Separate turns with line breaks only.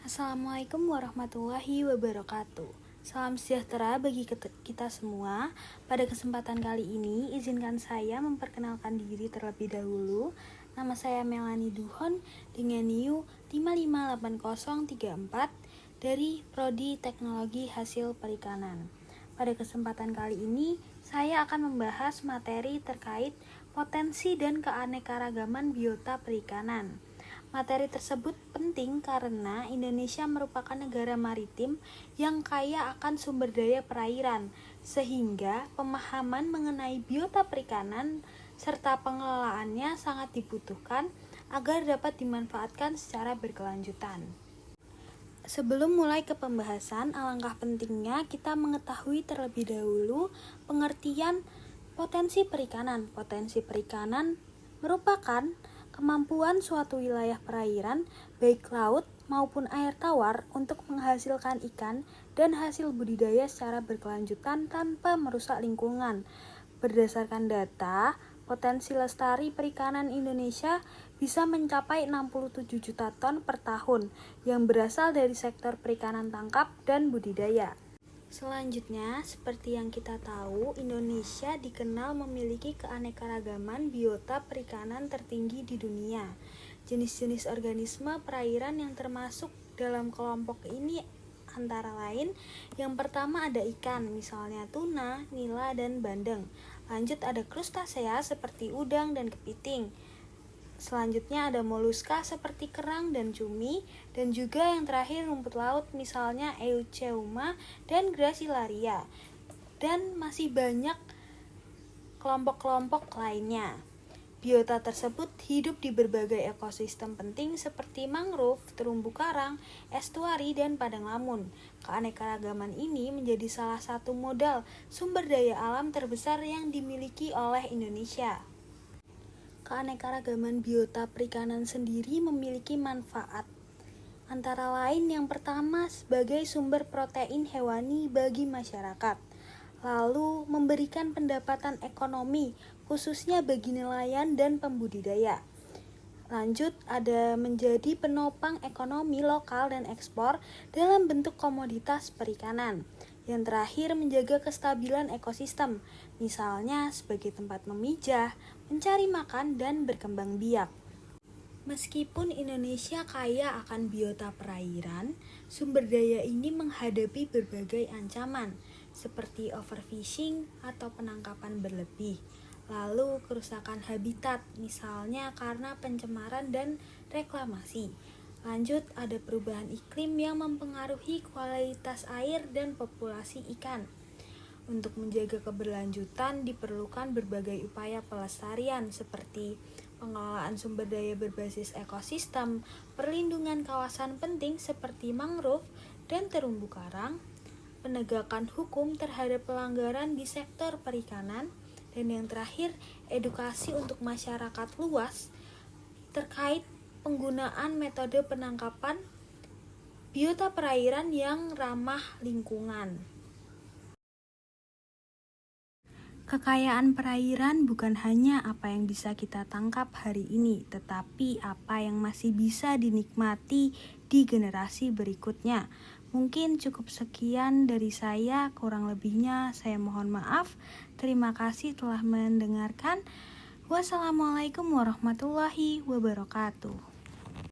Assalamualaikum warahmatullahi wabarakatuh. Salam sejahtera bagi kita semua. Pada kesempatan kali ini, izinkan saya memperkenalkan diri terlebih dahulu. Nama saya Melanie Duhon dengan NIU 558034 dari Prodi Teknologi Hasil Perikanan. Pada kesempatan kali ini, saya akan membahas materi terkait potensi dan keanekaragaman biota perikanan. Materi tersebut penting karena Indonesia merupakan negara maritim yang kaya akan sumber daya perairan, sehingga pemahaman mengenai biota perikanan serta pengelolaannya sangat dibutuhkan agar dapat dimanfaatkan secara berkelanjutan. Sebelum mulai ke pembahasan, alangkah pentingnya kita mengetahui terlebih dahulu pengertian potensi perikanan. Potensi perikanan merupakan kemampuan suatu wilayah perairan, baik laut maupun air tawar, untuk menghasilkan ikan dan hasil budidaya secara berkelanjutan tanpa merusak lingkungan. Berdasarkan data, potensi lestari perikanan Indonesia bisa mencapai 67 juta ton per tahun yang berasal dari sektor perikanan tangkap dan budidaya. Selanjutnya, seperti yang kita tahu, Indonesia dikenal memiliki keanekaragaman biota perikanan tertinggi di dunia. Jenis-jenis organisme perairan yang termasuk dalam kelompok ini antara lain, yang pertama ada ikan, misalnya tuna, nila, dan bandeng. Lanjut ada krustasea seperti udang dan kepiting. Selanjutnya ada moluska seperti kerang dan cumi, dan juga yang terakhir rumput laut misalnya Eucheuma dan Gracilaria. Dan masih banyak kelompok-kelompok lainnya. Biota tersebut hidup di berbagai ekosistem penting seperti mangrove, terumbu karang, estuari, dan padang lamun. Keanekaragaman ini menjadi salah satu modal sumber daya alam terbesar yang dimiliki oleh Indonesia. Keanekaragaman biota perikanan sendiri memiliki manfaat. Antara lain yang pertama sebagai sumber protein hewani bagi masyarakat. Lalu memberikan pendapatan ekonomi khususnya bagi nelayan dan pembudidaya. Lanjut ada menjadi penopang ekonomi lokal dan ekspor dalam bentuk komoditas perikanan. Yang terakhir menjaga kestabilan ekosistem, misalnya sebagai tempat memijah, mencari makan, dan berkembang biak. Meskipun Indonesia kaya akan biota perairan, sumber daya ini menghadapi berbagai ancaman, seperti overfishing atau penangkapan berlebih, lalu kerusakan habitat, misalnya karena pencemaran dan reklamasi. Lanjut ada perubahan iklim yang mempengaruhi kualitas air dan populasi ikan. Untuk menjaga keberlanjutan diperlukan berbagai upaya pelestarian seperti pengelolaan sumber daya berbasis ekosistem, perlindungan kawasan penting seperti mangrove dan terumbu karang, penegakan hukum terhadap pelanggaran di sektor perikanan, dan yang terakhir edukasi untuk masyarakat luas terkait penggunaan metode penangkapan biota perairan yang ramah lingkungan. Kekayaan perairan bukan hanya apa yang bisa kita tangkap hari ini, tetapi apa yang masih bisa dinikmati di generasi berikutnya. Mungkin cukup sekian dari saya, kurang lebihnya saya mohon maaf. Terima kasih telah mendengarkan. Wassalamualaikum warahmatullahi wabarakatuh.